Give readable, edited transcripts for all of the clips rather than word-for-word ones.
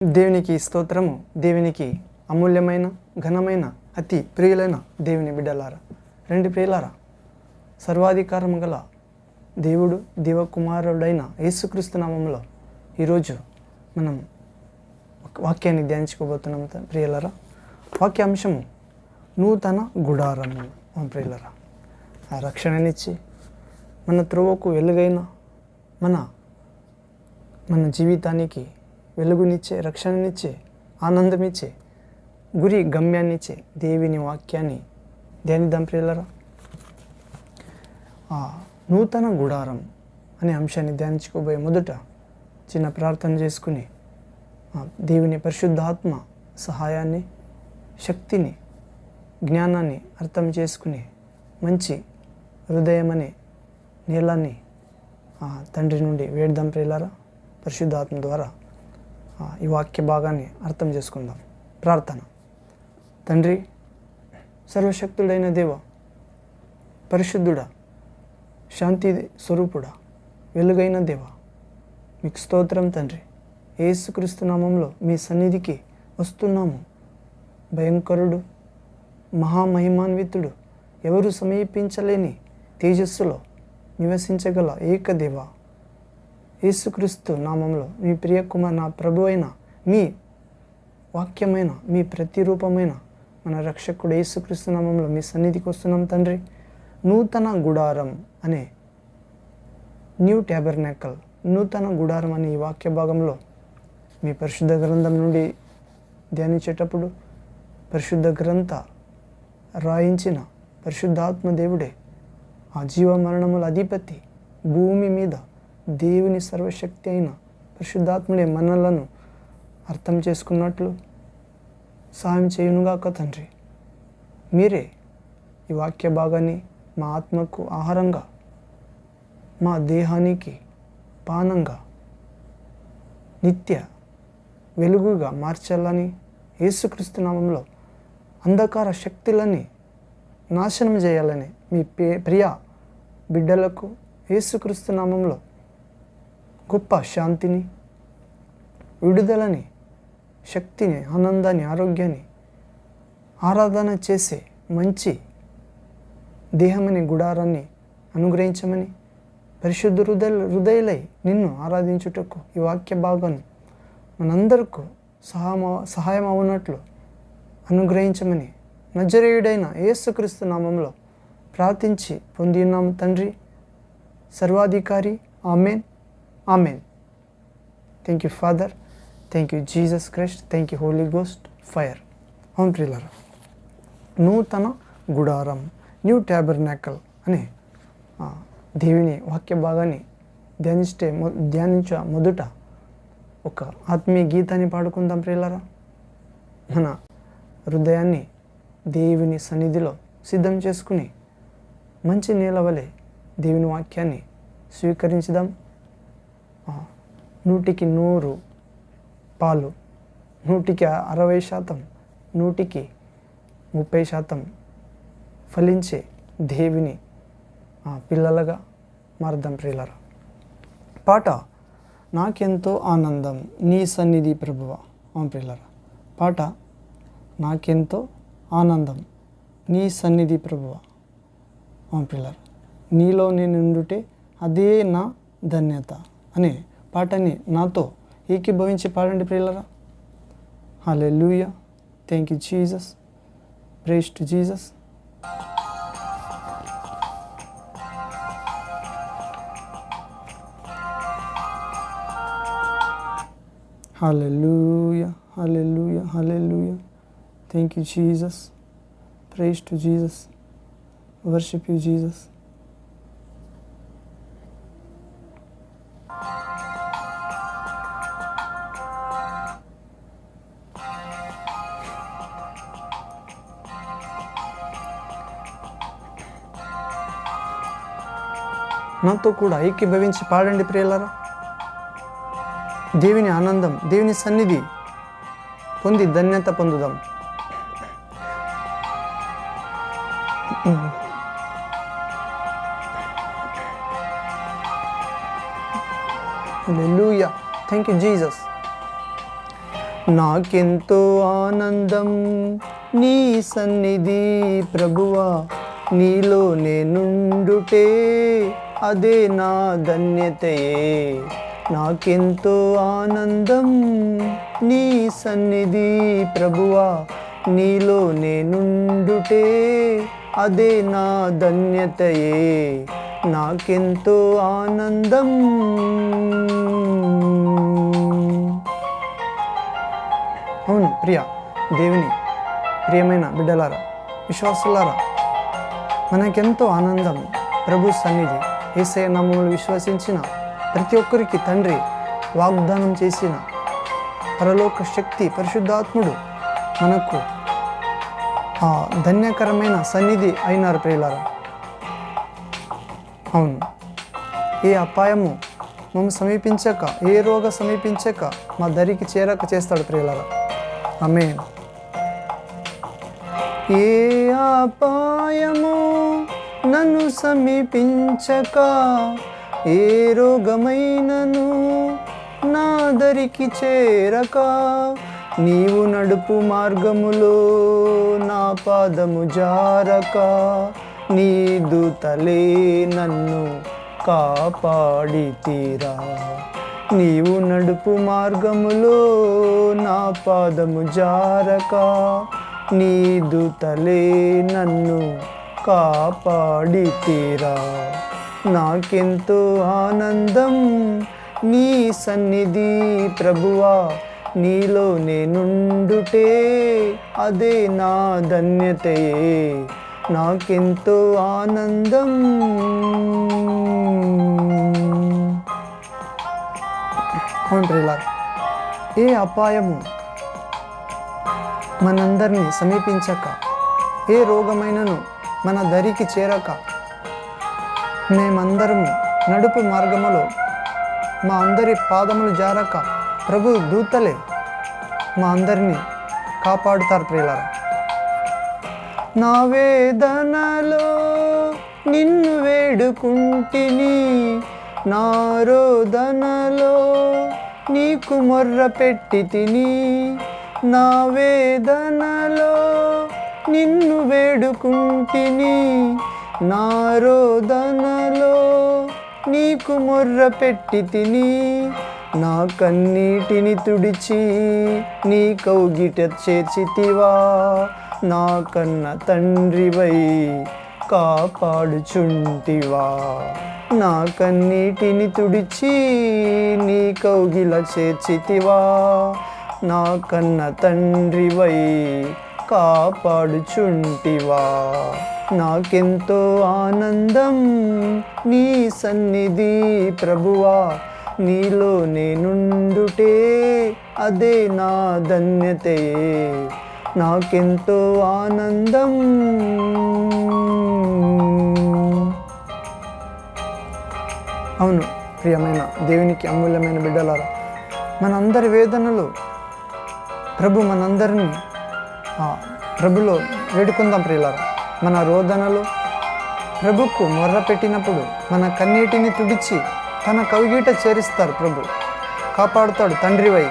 దేవునికి స్తోత్రము. దేవునికి అమూల్యమైన ఘనమైన అతి ప్రియులైన దేవుని బిడ్డలారా, రెండు ప్రియులారా, సర్వాధికారము గల దేవుడు దేవకుమారుడైన యేసుక్రీస్తు నామములో ఈరోజు మనం వాక్యాన్ని ధ్యానించుకోబోతున్నాం. ప్రియులారా, వాక్యాంశము నూతన గుడారము. ప్రియులారా, ఆ రక్షణనిచ్చి మన త్రోవకు వెలుగైన మన జీవితానికి వెలుగునిచ్చే, రక్షణనిచ్చే, ఆనందమిచ్చే, గురి గమ్యాన్నిచ్చే దేవుని వాక్యాన్ని ధ్యానిద్దాం. ప్రియులారా, నూతన గుడారం అనే అంశాన్ని ధ్యానించుకోబోయే మొదట చిన్న ప్రార్థన చేసుకుని దేవుని పరిశుద్ధాత్మ సహాయాన్ని, శక్తిని, జ్ఞానాన్ని అర్థం చేసుకుని మంచి హృదయం అనే నీళ్ళని తండ్రి నుండి వేద్దాం. ప్రియులారా, పరిశుద్ధాత్మ ద్వారా ఈ వాక్య భాగాన్ని అర్థం చేసుకుందాం. ప్రార్థన. తండ్రి, సర్వశక్తుడైన దేవ, పరిశుద్ధుడా, శాంతి స్వరూపుడా, వెలుగైన దేవ, మీకు స్తోత్రం తండ్రి. యేసుక్రీస్తు నామంలో మీ సన్నిధికి వస్తున్నాము. భయంకరుడు, మహామహిమాన్వితుడు, ఎవరు సమీపించలేని తేజస్సులో నివసించగల ఏకదేవ యేసుక్రీస్తు నామంలో మీ ప్రియ కుమార్, నా ప్రభు అయిన, మీ వాక్యమైన, మీ ప్రతిరూపమైన మన రక్షకుడు యేసుక్రీస్తు నామంలో మీ సన్నిధికి వస్తున్నాం తండ్రి. నూతన గుడారం అనే న్యూ ట్యాబర్నాకల్, నూతన గుడారం అనే ఈ వాక్య భాగంలో మీ పరిశుద్ధ గ్రంథం నుండి ధ్యానించేటప్పుడు పరిశుద్ధ గ్రంథ రాయించిన పరిశుద్ధాత్మ దేవుడే, ఆ జీవ మరణముల అధిపతి, భూమి మీద దేవుని సర్వశక్తి అయిన పరిశుద్ధాత్ముడే మనలను అర్థం చేసుకున్నట్లు సాయం చేయునుగాక తండ్రి. మీరే ఈ వాక్య భాగాన్ని మా ఆత్మకు ఆహారంగా, మా దేహానికి పానంగా, నిత్య వెలుగుగా మార్చాలని, యేసుక్రీస్తు నామంలో అంధకార శక్తులని నాశనం చేయాలని మీ ప్రియ బిడ్డలకు యేసుక్రీస్తు నామంలో గొప్ప శాంతిని, విడుదలని, శక్తిని, ఆనందాన్ని, ఆరోగ్యాన్ని, ఆరాధన చేసే మంచి దేహమని గుడారాన్ని అనుగ్రహించమని, పరిశుద్ధ హృదయులై నిన్ను ఆరాధించుటకు ఈ వాక్య భాగాన్ని మనందరకు సహాయం అవునట్లు అనుగ్రహించమని నజరేయుడైన యేసుక్రీస్తు నామంలో ప్రార్థించి పొంది ఉన్నాము తండ్రి, సర్వాధికారి. Amen, amen. Thank you father, thank you Jesus Christ, thank you Holi ghost fire. అవును ప్రియులారా, నూతన గుడారం, న్యూ ట్యాబర్నాకల్ అనే దేవుని వాక్య భాగాన్ని ధ్యానించ మొదట ఒక ఆత్మీయ గీతాన్ని పాడుకుందాం. ప్రియులారా, మన హృదయాన్ని దేవుని సన్నిధిలో సిద్ధం చేసుకుని మంచి నీళ్ళ వలె దేవుని వాక్యాన్ని స్వీకరించుదాం. 100కి 100 పాలు, 100కి 60%, 100కి 30% ఫలించే దేవుని పిల్లలుగా మారదాం. ప్రియులారా, పాట నాకెంతో ఆనందం నీ సన్నిధి ప్రభువా. అవును ప్రియులారా, పాట నాకెంతో ఆనందం నీ సన్నిధి ప్రభువా. అవును ప్రియులారా, నీలో నేను ఉండుటే అదే నా ధన్యత అనే పాటని నాతో ఏకీభవించి పాడండి ప్రియులారా. Hallelujah, thank you Jesus, praise to Jesus. Hallelujah, hallelujah, hallelujah, thank you Jesus, praise to Jesus, worship you Jesus. నాతో కూడా ఏకీభవించి పాడండి ప్రియులారా. దేవుని ఆనందం, దేవుని సన్నిధి పొంది ధన్యత పొందుదాం. హల్లెలూయా, థ్యాంక్ యూ జీసస్. నాకెంతో ఆనందం నీ సన్నిధి ప్రభువా, నీలో నేనుండుటే అదే నా ధన్యతయే. నాకెంతో ఆనందం నీ సన్నిధి ప్రభువా, నీలో నేనుండుటే అదే నా ధన్యతయే. నాకెంతో ఆనందం. అవును ప్రియ దేవుని ప్రియమైన బిడ్డలారా, విశ్వాసులారా, మనకెంతో ఆనందం ప్రభు సన్నిధి. యేసయ్య నామములో విశ్వసించిన ప్రతి ఒక్కరికి తండ్రి వాగ్దానం చేసిన పరలోక శక్తి పరిశుద్ధాత్ముడు మనకు ధన్యకరమైన సన్నిధి అయినారు ప్రియులారా. అవును, ఏ అపాయము మమ్మ సమీపించక, ఏ రోగ సమీపించక మా దరికి చేరక చేస్తాడు ప్రియులారా. ఆమేన్. ఏ అపాయము నన్ను సమీపించక, ఏ రోగమైనను నా దరికి చేరక, నీవు నడుపు మార్గములో నా పాదము జారక, నీ దూతలే నన్ను కాపాడితీరా. నీవు నడుపు మార్గములో నా పాదము జారక, నీ దూతలే నన్ను కాపాడితీరా. నాకెంతో ఆనందం నీ సన్నిధి ప్రభువా, నీలో నేనుండుటే అదే నా ధన్యతయే. నాకెంతో ఆనందం. అవును ప్రియులారా, ఏ అపాయము మనందరినీ సమీపించక, ఏ రోగమైనను మన దరికి చేరక, మేమందరము నడుపు మార్గములో మా అందరి పాదములు జారక, ప్రభు దూతలే మా అందరినీ కాపాడుతారు ప్రియులారా. నా వేదనలో నిన్ను వేడుకుంటిని, నా రోదనలో నీకు మొర్ర పెట్టి తిని. నా వేదనలో నిన్ను వేడుకుంటిని, నా రోదనలో నీకు మొర్ర పెట్టి తిని. నా కన్నీటిని తుడిచి నీ కౌగిట చేర్చితివా, నా కన్న తండ్రివై కాపాడుచుంటివా. నా కన్నీటిని తుడిచి నీ కౌగిల చేర్చితివా, నా కన్న తండ్రివై కాపాడుచుంటివా. నాకెంతో ఆనందం నీ సన్నిధి ప్రభువా, నీలో నేనుండుటే అదే నా ధన్యతయే. నాకెంతో ఆనందం. అవును ప్రియమైన దేవునికి అమూల్యమైన బిడ్డలారా, మనందరి వేదనలు ప్రభు మనందరినీ ప్రభులో వేడుకుందాం ప్రియులారా. మన రోదనలు ప్రభుకు మొర్ర పెట్టినప్పుడు మన కన్నీటిని తుడిచి తన కవిగీట చేరిస్తారు. ప్రభు కాపాడుతాడు తండ్రివై.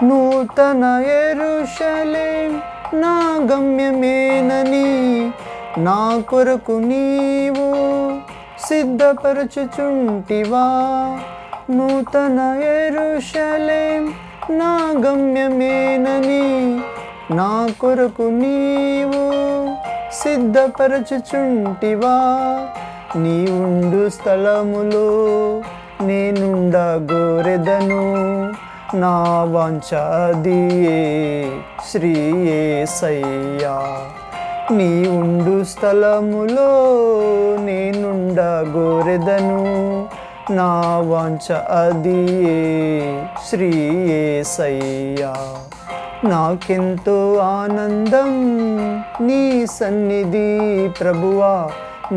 నూతన యెరూషలేం నా గమ్యమేనని నా కొరకు నీవు సిద్ధపరచుచుంటివా. నూతన యెరూషలేం నా గమ్యమేనని నా కొరకు నీవు సిద్ధపరచుచుంటివా. నీ ఉండు స్థలములో నేనుండగోరెదను, నా వాంఛాదియే శ్రీ యేసయ్యా. నీ ఉండు స్థలములో నేనుండగోరెదను, నా వాంఛ అదియే శ్రీ యేసయ్యా. నాకెంతో ఆనందం నీ సన్నిధి ప్రభువా,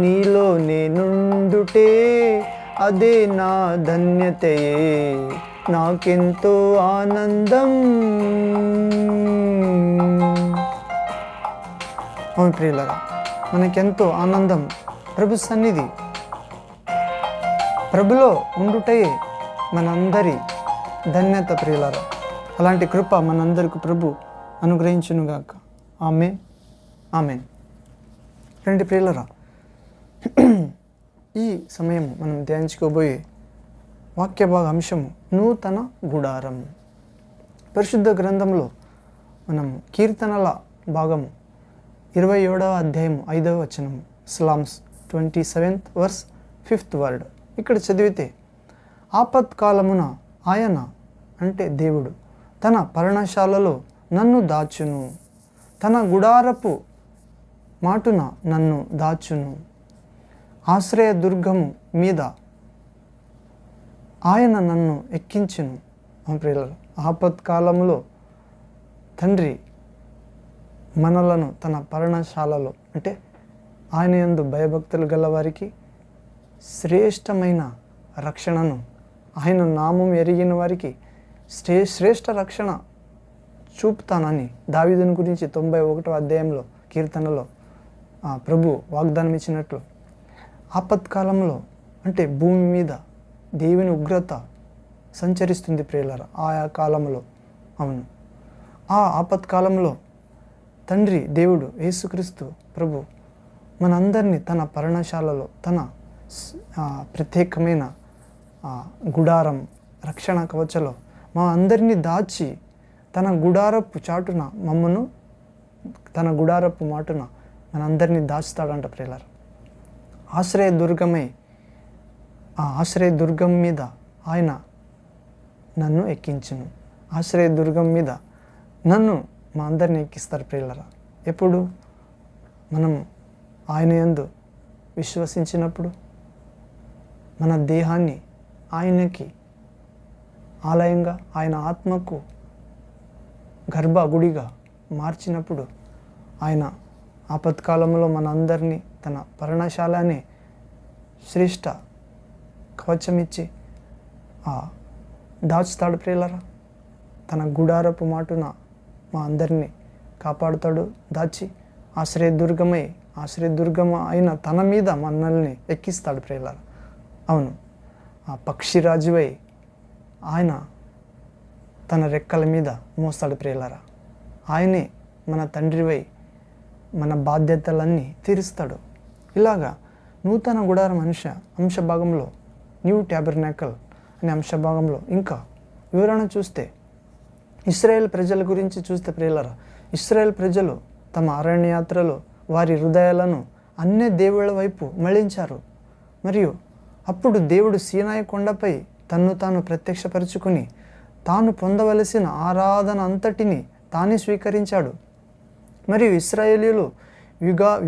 నీలో నేనుండుటే అదే నా ధన్యతయే. నాకెంతో ఆనందం. అవును ప్రియులారా, మనకెంతో ఆనందం ప్రభు సన్నిధి. ప్రభులో ఉండుటయే మనందరి ధన్యత ప్రియులారా. అలాంటి కృప మనందరికి ప్రభు అనుగ్రహించునుగాక. ఆమేన్, ఆమేన్. రండి ప్రియులారా, ఈ సమయం మనం ధ్యానించుకోబోయే వాక్య భాగ అంశము నూతన గుడారం. పరిశుద్ధ గ్రంథంలో మనం కీర్తనల భాగము 27వ అధ్యాయము 5వ వచనము, Psalms 27th verse 5th word. ఇక్కడ చదివితే, ఆపత్కాలమున ఆయన అంటే దేవుడు తన పర్ణశాలలో నన్ను దాచును, తన గుడారపు మాటున నన్ను దాచును, ఆశ్రయ దుర్గము మీద ఆయన నన్ను ఎక్కించును. ప్రియులారా, ఆపత్కాలంలో తండ్రి మనలను తన పర్ణశాలలో అంటే ఆయన యందు భయభక్తులు గల వారికి శ్రేష్టమైన రక్షణను, ఆయన నామం ఎరిగిన వారికి శ్రేష్ఠ రక్షణ చూపుతానని దావీదుని గురించి 91వ అధ్యాయంలో కీర్తనలో ప్రభు వాగ్దానం ఇచ్చినట్లు, ఆపత్కాలంలో అంటే భూమి మీద దేవుని ఉగ్రత సంచరిస్తుంది ప్రియులారా. ఆయా కాలంలో, అవును, ఆ ఆపత్కాలంలో తండ్రి దేవుడు యేసుక్రీస్తు ప్రభు మనందరినీ తన పర్ణశాలలో తన ప్రత్యేకమైన గుడారం రక్షణ కవచలో మా అందరినీ దాచి తన గుడారపు చాటున మమ్మను, తన గుడారపు మాటున మనందరినీ దాచుతాడంట ప్రియులారా. ఆశ్రయ దుర్గమై ఆ ఆశ్రయ దుర్గం మీద ఆయన నన్ను ఎక్కించును. ఆశ్రయ దుర్గం మీద నన్ను మా అందరిని ఎక్కిస్తారు ప్రియులారా. ఎప్పుడు మనం ఆయన యందు విశ్వసించినప్పుడు, మన దేహాన్ని ఆయనకి ఆలయంగా, ఆయన ఆత్మకు గర్భగుడిగా మార్చినప్పుడు, ఆయన ఆపత్కాలంలో మన అందరినీ తన పర్ణశాలని శ్రేష్ఠ కవచమిచ్చి దాచుతాడు ప్రియులారా. తన గుడారపు మాటున మా అందరినీ కాపాడుతాడు, దాచి ఆశ్రయదుర్గం అయిన తన మీద మనల్ని ఎక్కిస్తాడు ప్రియులారా. అవును, ఆ పక్షిరాజువై ఆయన తన రెక్కల మీద మోస్తాడు ప్రియులారా. ఆయనే మన తండ్రివై మన బాధ్యతలన్నీ తీరుస్తాడు. ఇలాగా నూతన గుడారం అంశభాగంలో న్యూ ట్యాబర్నాకల్ అనే అంశభాగంలో ఇంకా వివరణ చూస్తే, ఇశ్రాయేల్ ప్రజల గురించి చూస్తే ప్రియులారా, ఇశ్రాయేల్ ప్రజలు తమ అరణ్యయాత్రలో వారి హృదయాలను అన్య దేవుళ్ళ వైపు మళ్లించారు. మరియు అప్పుడు దేవుడు సీనాయి కొండపై తన్ను తాను ప్రత్యక్షపరుచుకుని తాను పొందవలసిన ఆరాధన అంతటిని తానే స్వీకరించాడు. మరియు ఇశ్రాయేలీయులు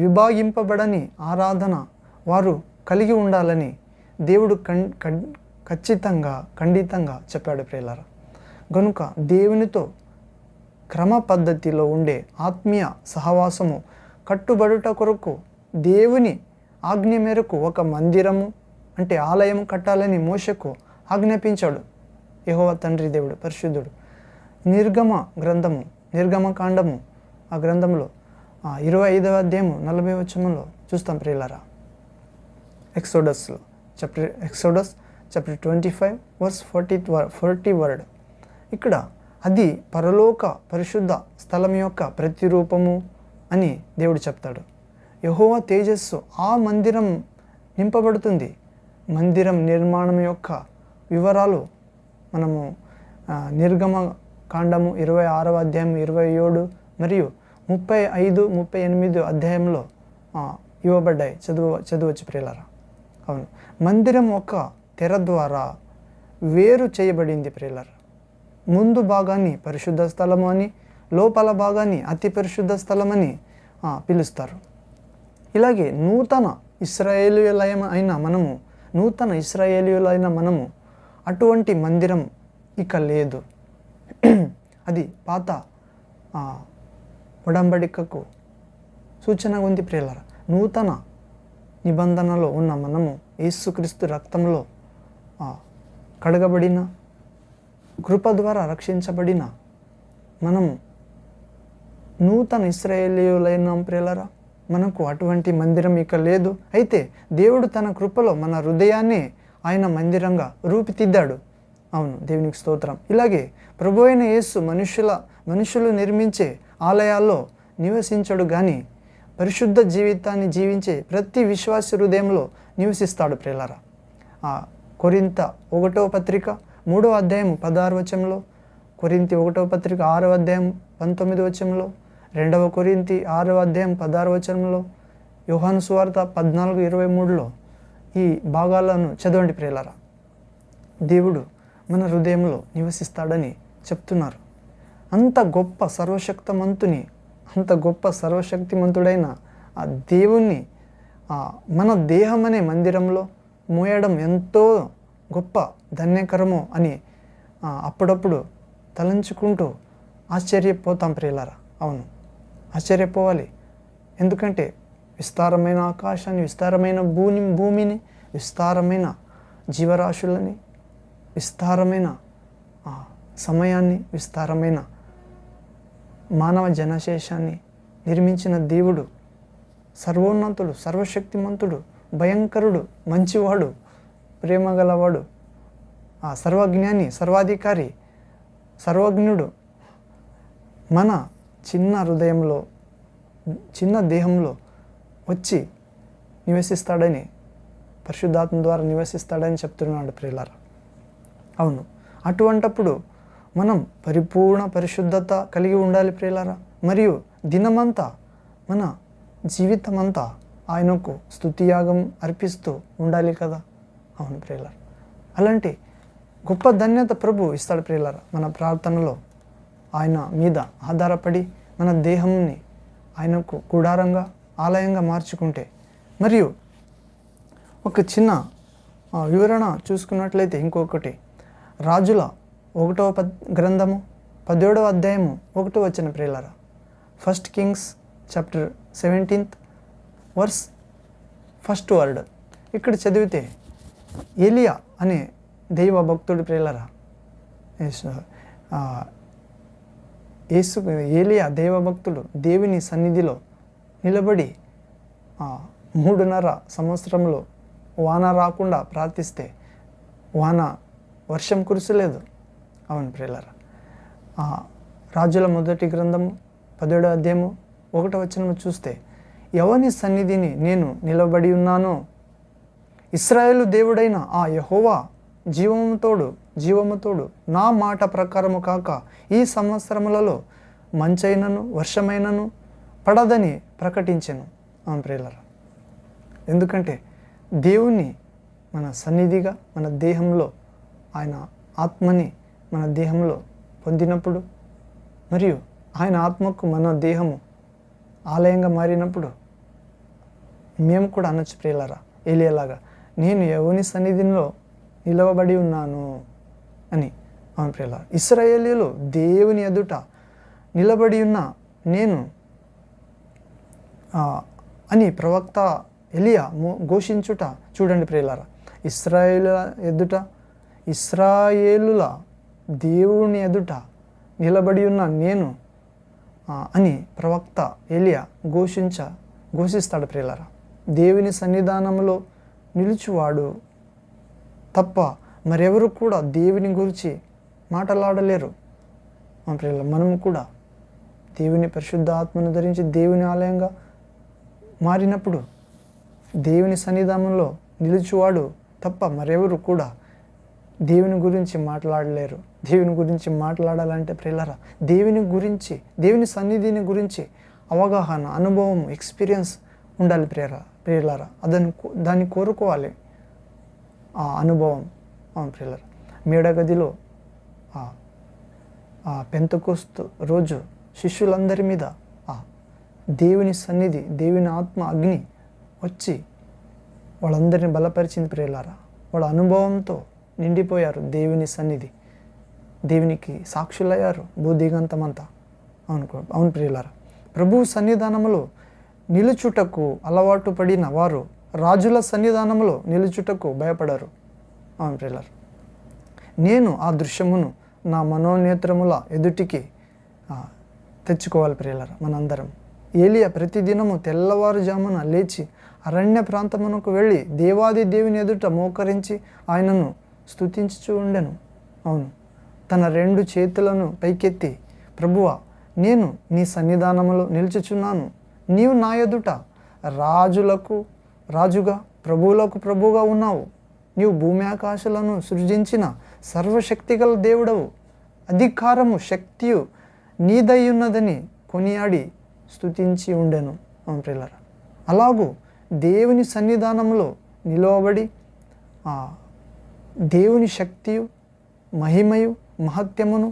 విభాగింపబడని ఆరాధన వారు కలిగి ఉండాలని దేవుడు ఖండితంగా చెప్పాడు ప్రియులారా. గనుక దేవునితో క్రమ పద్ధతిలో ఉండే ఆత్మీయ సహవాసము కట్టుబడుట కొరకు దేవుని ఆజ్ఞ మేరకు ఒక మందిరము అంటే ఆలయం కట్టాలని మోషేకు ఆజ్ఞాపించాడు యెహోవా తండ్రి దేవుడు పరిశుద్ధుడు. నిర్గమకాండము ఆ గ్రంథంలో 25వ అధ్యాయము 40వ వచనంలో చూస్తాం ప్రియులారా. Exodus chapter 25 verse 40 word. ఇక్కడ అది పరలోక పరిశుద్ధ స్థలం యొక్క ప్రతిరూపము అని దేవుడు చెప్తాడు. యెహోవా తేజస్సు ఆ మందిరం నింపబడుతుంది. మందిరం నిర్మాణం యొక్క వివరాలు మనము నిర్గమకాండము 26వ అధ్యాయం 27 మరియు 35, 38 అధ్యాయంలో ఇవ్వబడ్డాయి. చదవచ్చు ప్రియులారా. అవును, మందిరం ఒక తెర ద్వారా వేరు చేయబడింది ప్రియులారా. ముందు భాగాన్ని పరిశుద్ధ స్థలము అని, లోపల భాగాన్ని అతి పరిశుద్ధ స్థలం అని పిలుస్తారు. ఇలాగే నూతన ఇశ్రాయేలీయులైన మనము అటువంటి మందిరం ఇక లేదు. అది పాత ఉడంబడికకు సూచనగా ఉంది ప్రియులారా. నూతన నిబంధనలో ఉన్న మనము యేసుక్రీస్తు రక్తంలో కడగబడిన, కృప ద్వారా రక్షించబడిన మనము నూతన ఇశ్రాయేలీయులైన ప్రియులారా. మనకు అటువంటి మందిరం ఇక లేదు. అయితే దేవుడు తన కృపలో మన హృదయాన్ని ఆయన మందిరంగా రూపుదిద్దాడు. అవును, దేవునికి స్తోత్రం. ఇలాగే ప్రభు అయిన యేసు మనుషులు నిర్మించే ఆలయాల్లో నివసించడు కానీ పరిశుద్ధ జీవితాన్ని జీవించే ప్రతి విశ్వాసి హృదయంలో నివసిస్తాడు ప్రియులారా. కొరింథీ 1వ పత్రిక 3వ అధ్యాయం 16వ వచనంలో, కొరింథీ 1వ పత్రిక 6వ అధ్యాయం 19వ వచనంలో, 2వ కొరింథీ 6వ అధ్యాయం 16వ వచనంలో, యోహాను సువార్త 14:23లో ఈ భాగాలను చదవండి ప్రియులారా. దేవుడు మన హృదయంలో నివసిస్తాడని చెప్తున్నారు. అంత గొప్ప సర్వశక్తిమంతుడైన ఆ దేవుణ్ణి మన దేహం అనే మందిరంలో మోయడం ఎంతో గొప్ప ధన్యకరమో అని అప్పుడప్పుడు తలంచుకుంటూ ఆశ్చర్యపోతాం ప్రియులారా. అవును, ఆశ్చర్యపోవాలి. ఎందుకంటే విస్తారమైన ఆకాశాన్ని, విస్తారమైన భూమిని, విస్తారమైన జీవరాశులని, విస్తారమైన సమయాన్ని, విస్తారమైన మానవ జనశేషాన్ని నిర్మించిన దేవుడు సర్వోన్నతుడు, సర్వశక్తిమంతుడు, భయంకరుడు, మంచివాడు, ప్రేమగలవాడు, సర్వజ్ఞాని, సర్వాధికారి, సర్వజ్ఞుడు మన చిన్న హృదయంలో, చిన్న దేహంలో వచ్చి నివసిస్తాడని, పరిశుద్ధాత్మ ద్వారా నివసిస్తాడని చెప్తున్నాడు ప్రియులారా. అవును, అటువంటప్పుడు మనం పరిపూర్ణ పరిశుద్ధత కలిగి ఉండాలి ప్రియులారా. మరియు దినమంతా, మన జీవితమంతా ఆయనకు స్తుతియాగం అర్పిస్తూ ఉండాలి కదా. అవును ప్రియులారా, అలాంటి గొప్ప ధన్యత ప్రభు ఇస్తాడు ప్రియులారా. మన ప్రార్థనలో ఆయన మీద ఆధారపడి మన దేహంని ఆయనకు గుడారంగా, ఆలయంగా మార్చుకుంటే. మరియు ఒక చిన్న వివరణ చూసుకున్నట్లయితే ఇంకొకటి, రాజుల 1వ గ్రంథము 17వ అధ్యాయము 1వ వచనం ప్రియులారా. 1 Kings chapter 17th verse 1st word. ఇక్కడ చదివితే ఏలియా అనే దైవ భక్తుడు ప్రియులారా, ఏలియా దైవ భక్తుడు దేవుని సన్నిధిలో నిలబడి 3.5 సంవత్సరంలో వాన రాకుండా ప్రార్థిస్తే వర్షం కురిసలేదు. అవును ప్రియులారా, రాజుల 1వ గ్రంథము 17వ అధ్యాయము 1వ వచనము చూస్తే, ఎవని సన్నిధిని నేను నిలబడి ఉన్నానో, ఇశ్రాయేలు దేవుడైన ఆ యెహోవా జీవముతోడు నా మాట ప్రకారము కాక ఈ సంవత్సరములలో మంచైనను వర్షమైనను పడదని ప్రకటించెను. అవును ప్రియులారా, ఎందుకంటే దేవుణ్ణి మన సన్నిధిగా, మన దేహంలో, ఆయన ఆత్మని మన దేహంలో పొందినప్పుడు, మరియు ఆయన ఆత్మకు మన దేహము ఆలయంగా మారినప్పుడు మేము కూడా అనొచ్చు ప్రియులారా, ఏలియాలాగా, నేను ఎవని సన్నిధిలో నిలవబడి ఉన్నాను అని. అవును ప్రియులారా, ఇశ్రాయేలీయులు దేవుని ఎదుట నిలబడి ఉన్న నేను అని ప్రవక్త ఎలియా ఘోషించుట చూడండి ప్రియులారా. ఇశ్రాయేలుల దేవుని ఎదుట నిలబడి ఉన్న నేను అని ప్రవక్త ఎలియా ఘోషిస్తాడు ప్రియులారా. దేవుని సన్నిధానంలో నిలుచువాడు తప్ప మరెవరు కూడా దేవుని గురించి మాట్లాడలేరు. ప్రియులారా, మనము కూడా దేవుని పరిశుద్ధ ఆత్మను ధరించి దేవుని ఆలయంగా మారినప్పుడు దేవుని సన్నిధానంలో నిలుచువాడు తప్ప మరెవరు కూడా దేవుని గురించి మాట్లాడలేరు. దేవుని గురించి మాట్లాడాలంటే ప్రియులారా, దేవుని సన్నిధిని గురించి అవగాహన, అనుభవం, ఎక్స్పీరియన్స్ ఉండాలి ప్రియులారా. దాన్ని కోరుకోవాలి, ఆ అనుభవం. అవును ప్రియులారా, మేడగదిలో పెంతెకోస్తు రోజు శిష్యులందరి మీద దేవుని సన్నిధి, దేవుని ఆత్మ అగ్ని వచ్చి వాళ్ళందరినీ బలపరిచింది ప్రియులారా. వాళ్ళ అనుభవంతో నిండిపోయారు. దేవుని సన్నిధి, దేవునికి సాక్షులయ్యారు భూదిగంతమంతా. అవును ప్రియులారా, ప్రభువు సన్నిధానములో నిలుచుటకు అలవాటు పడిన వారు రాజుల సన్నిధానంలో నిలుచుటకు భయపడరు. అవును ప్రియులారా, నేను ఆ దృశ్యమును నా మనోనేత్రముల ఎదుటికి తెచ్చుకోవాలి ప్రియులారా. మనందరం ఏలియా ప్రతిదినము తెల్లవారుజామున లేచి అరణ్య ప్రాంతమునకు వెళ్ళి దేవాది దేవుని ఎదుట మోకరించి ఆయనను స్తుతించుచూ ఉండెను. అవును, తన 2 చేతులను పైకెత్తి, ప్రభువా, నేను నీ సన్నిధానములో నిలుచుచున్నాను. నీవు నా ఎదుట రాజులకు రాజుగా, ప్రభువులకు ప్రభువుగా ఉన్నావు. నీవు భూమి ఆకాశాలను సృజించిన సర్వశక్తిగల దేవుడవు. అధికారము, శక్తియు నీదయ్యున్నదని కొనియాడి స్తుతించి ఉండెను. అవును ప్రియులారా, అలాగూ దేవుని సన్నిధానంలో నిలవబడి దేవుని శక్తియు, మహిమయు, మహత్యమును,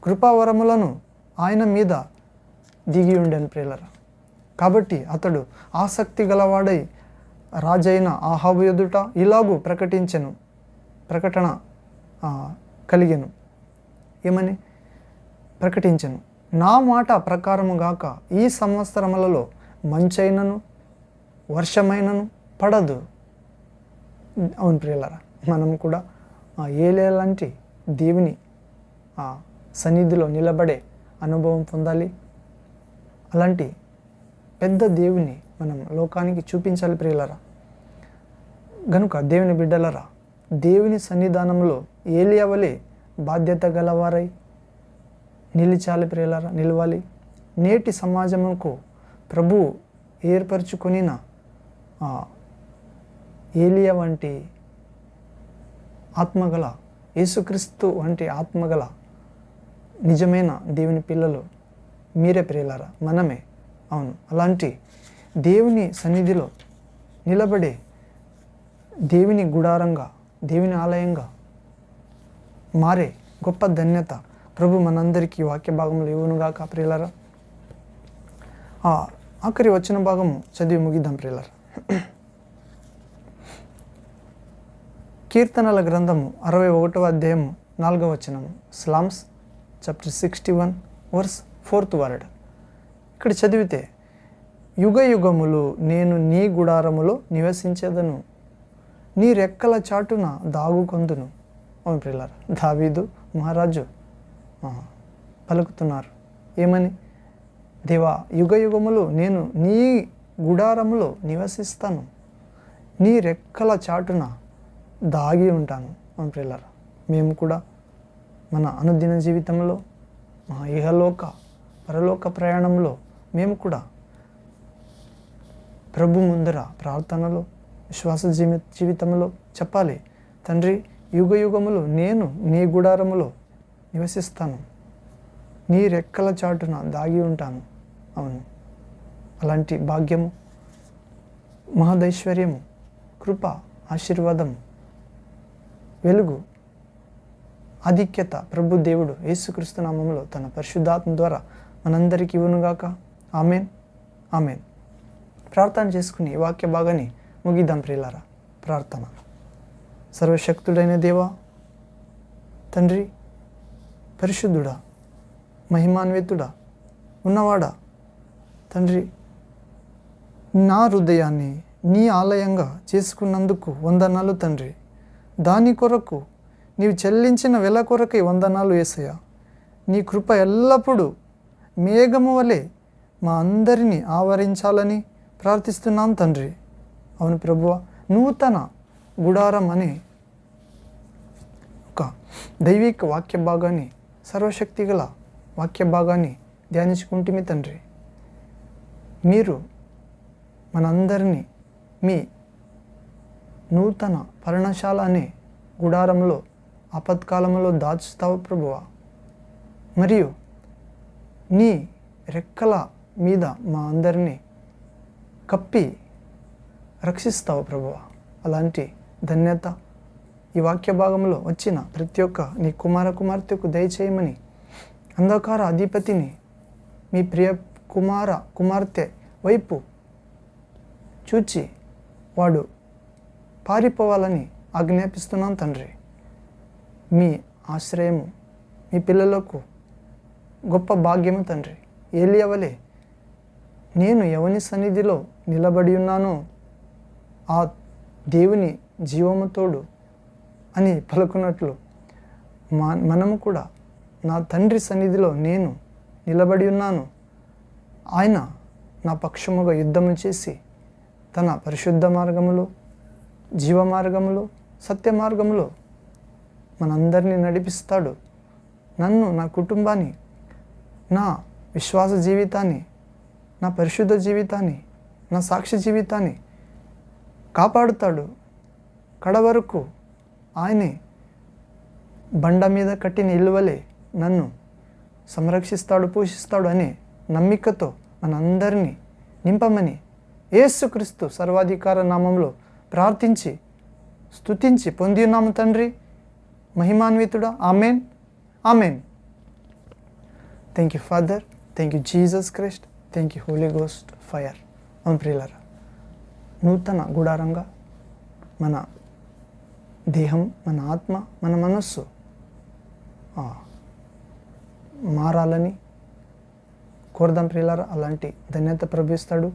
కృపావరములను ఆయన మీద దిగి ఉండెను ప్రియులారా. కాబట్టి అతడు ఆసక్తి గలవాడై రాజైన ఆహాబు ఎదుట ఇలాగూ ప్రకటన కలిగెను. ఏమని ప్రకటించెను? నా మాట ప్రకారము గాక ఈ సంవత్సరములలో మంచైనను వర్షమైనను పడదు. అవును ప్రియులారా, మనం కూడా ఏలేలాంటి దేవుని సన్నిధిలో నిలబడే అనుభవం పొందాలి. అలాంటి పెద్ద దేవుని మనం లోకానికి చూపించాలి ప్రియులారా. గనుక దేవుని బిడ్డలరా, దేవుని సన్నిధానంలో ఏలియా వలె బాధ్యత గలవారై నిలిచాలి ప్రియులారా, నిలవాలి. నేటి సమాజముకు ప్రభు ఏర్పరచుకొనిన ఏలియా వంటి ఆత్మగల, యేసుక్రీస్తు వంటి ఆత్మగల నిజమైన దేవుని పిల్లలు మీరే ప్రియులారా, మనమే. అవును, అలాంటి దేవుని సన్నిధిలో నిలబడే దేవుని గుడారంగా, దేవుని ఆలయంగా మారే గొప్ప ధన్యత ప్రభు మనందరికీ వాక్య భాగంలో ఇవ్వనుగాక ప్రియులారా. ఆఖరి వచ్చిన భాగము చదివి ముగిద్దాం ప్రియులారా. కీర్తనల గ్రంథము 61వ అధ్యాయము 4వ వచనము. Psalms chapter 61 verse 4th word. ఇక్కడ చదివితే, యుగ యుగములు నేను నీ గుడారములో నివసించేదను, నీ రెక్కల చాటున దాగుకొందును. అవును ప్రియులారా, దావీదు మహారాజు పలుకుతున్నారు. ఏమని? దేవా, యుగ యుగములు నేను నీ గుడారములో నివసిస్తాను, నీ రెక్కల చాటున దాగి ఉంటాను. అవును ప్రియులారా, మేము కూడా మన అనుదిన జీవితంలో, మా ఇహలోక పరలోక ప్రయాణంలో మేము కూడా ప్రభు ముందర ప్రార్థనలో, విశ్వాస జీవితంలో చెప్పాలి, తండ్రి, యుగ యుగములు నేను నీ గుడారములో నివసిస్తాను, నీ రెక్కల చాటున దాగి ఉంటాను. అవును, అలాంటి భాగ్యము, మహదైశ్వర్యము, కృప, ఆశీర్వాదము, వెలుగు, ఆధిక్యత ప్రభు దేవుడు యేసుక్రీస్తు నామములో తన పరిశుద్ధాత్మ ద్వారా మనందరికీ ఇవ్వనుగాక. Amen, amen. ప్రార్థన చేసుకుని ఈ వాక్య భాగాన్ని ముగిద్దాం ప్రియులారా. ప్రార్థన. సర్వశక్తుడైన దేవా, తండ్రి, పరిశుద్ధుడా, మహిమాన్వితుడా, ఉన్నవాడా, తండ్రి, నా హృదయాన్ని నీ ఆలయంగా చేసుకున్నందుకు వందనాలు తండ్రి. దాని కొరకు నీవు చెల్లించిన వెల కొరకై వందనాలు యేసయ్యా. నీ కృప ఎల్లప్పుడూ మేఘము వలె మా అందరినీ ఆవరించాలని ప్రార్థిస్తున్నాం తండ్రి. అవును ప్రభువా, నూతన గుడారం అనే ఒక దైవిక వాక్య భాగాన్ని, సర్వశక్తిగల వాక్య భాగాన్ని ధ్యానించుకుంటుమి తండ్రి. మీరు మనందరినీ మీ నూతన పర్ణశాల అనే గుడారంలో ఆపత్కాలంలో దాచుతావు ప్రభువా. మరియు నీ రెక్కల మీద మా అందరినీ కప్పి రక్షిస్తావు ప్రభువా. అలాంటి ధన్యత ఈ వాక్య భాగంలో వచ్చిన ప్రతి ఒక్క నీ కుమార్తెకు దయచేయమని, అంధకార అధిపతిని మీ ప్రియ కుమార్తె వైపు చూచి వాడు పారిపోవాలని ఆజ్ఞాపిస్తున్నాను తండ్రి. మీ ఆశ్రయము మీ పిల్లలకు గొప్ప భాగ్యము తండ్రి. ఏలియా వలె నేను ఎవని సన్నిధిలో నిలబడి ఉన్నానో ఆ దేవుని జీవముతోడు అని పలుకున్నట్లు మనము కూడా నా తండ్రి సన్నిధిలో నేను నిలబడి ఉన్నాను, ఆయన నా పక్షముగా యుద్ధము చేసి తన పరిశుద్ధ మార్గములో, జీవ మార్గములో, సత్య మార్గములో మనందరినీ నడిపిస్తాడు. నన్ను, నా కుటుంబాన్ని, నా విశ్వాస జీవితాన్ని, నా పరిశుద్ధ జీవితాన్ని, నా సాక్షి జీవితాన్ని కాపాడుతాడు. కడవరకు ఆయనే బండ మీద కట్టిన ఇల్లువలే నన్ను సంరక్షిస్తాడు, పోషిస్తాడు అనే నమ్మికతో మనందరినీ నింపమని యేసుక్రీస్తు సర్వాధికార నామంలో ప్రార్థించి స్తుతించి పొంది ఉన్నాము తండ్రి. మహిమాన్వితుడా. Amen, amen. Thank you father, thank you Jesus Christ, thank you Holi ghost fire. అవును ప్రియులారా, నూతన గుడారంగా మన దేహం, మన ఆత్మ, మన మనస్సు మారాలని కోరదాం ప్రియులారా. అలాంటి ధన్యత ప్రభు ఇస్తాడు.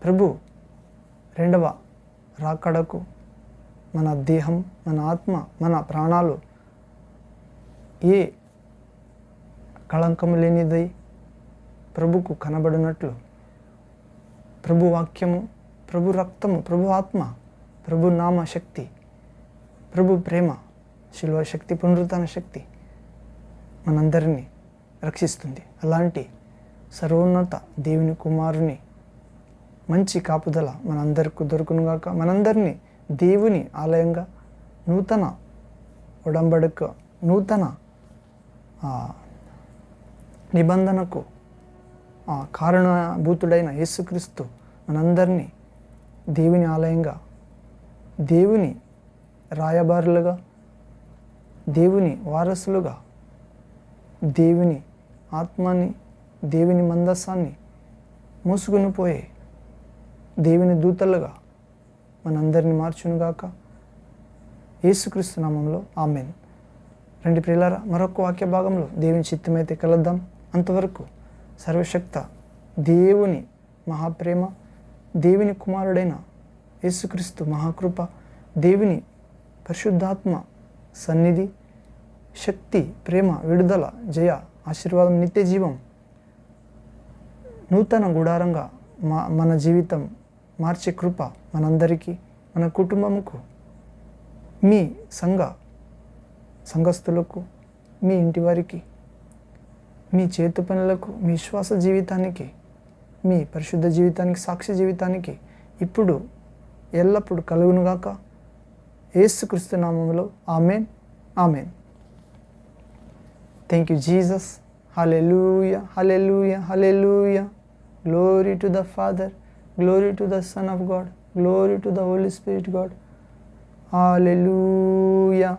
ప్రభు రెండవ రాకడకు మన దేహం, మన ఆత్మ, మన ప్రాణాలు ఏ కళంకము లేనిదై ప్రభుకు కనబడినట్లు ప్రభు వాక్యము, ప్రభు రక్తము, ప్రభు ఆత్మ, ప్రభు నామ శక్తి, ప్రభు ప్రేమ, శిలువ శక్తి, పునరుత్థాన శక్తి మనందరినీ రక్షిస్తుంది. అలాంటి సర్వోన్నత దేవుని కుమారుని మంచి కాపుదల మనందరికీ దొరుకునుగాక. మనందరినీ దేవుని ఆలయంగా, నూతన ఒడంబడిక, నూతన నిబంధనకు కారణభూతుడైన యేసుక్రీస్తు మనందరినీ దేవుని ఆలయంగా, దేవుని రాయబారులుగా, దేవుని వారసులుగా, దేవుని ఆత్మని, దేవుని మందస్సాన్ని మోసుకుని పోయే దేవుని దూతలుగా మనందరిని మార్చునుగాక. యేసుక్రీస్తు నామంలో ఆమెన్. రండి ప్రియులారా, మరొక వాక్య భాగంలో దేవుని చిత్తమైతే కలుద్దాం. అంతవరకు సర్వశక్త దేవుని మహాప్రేమ, దేవుని కుమారుడైన యేసుక్రీస్తు మహాకృప, దేవుని పరిశుద్ధాత్మ సన్నిధి, శక్తి, ప్రేమ, విడుదల, జయ, ఆశీర్వాదం, నిత్య జీవం, నూతన గుడారంగా మన జీవితం మార్చే కృప మనందరికీ, మన కుటుంబముకు, మీ సంఘస్థులకు, మీ ఇంటి వారికి, మీ చేతు పనులకు, మీ విశ్వాస జీవితానికి, మీ పరిశుద్ధ జీవితానికి, సాక్షి జీవితానికి ఇప్పుడు ఎల్లప్పుడు కలుగునుగాక. యేసుక్రీస్తు నామములో amen, amen. Thank you Jesus. Hallelujah, hallelujah, hallelujah. Glory to the Father, glory to the Son of God, glory to the Holy Spirit God. Hallelujah.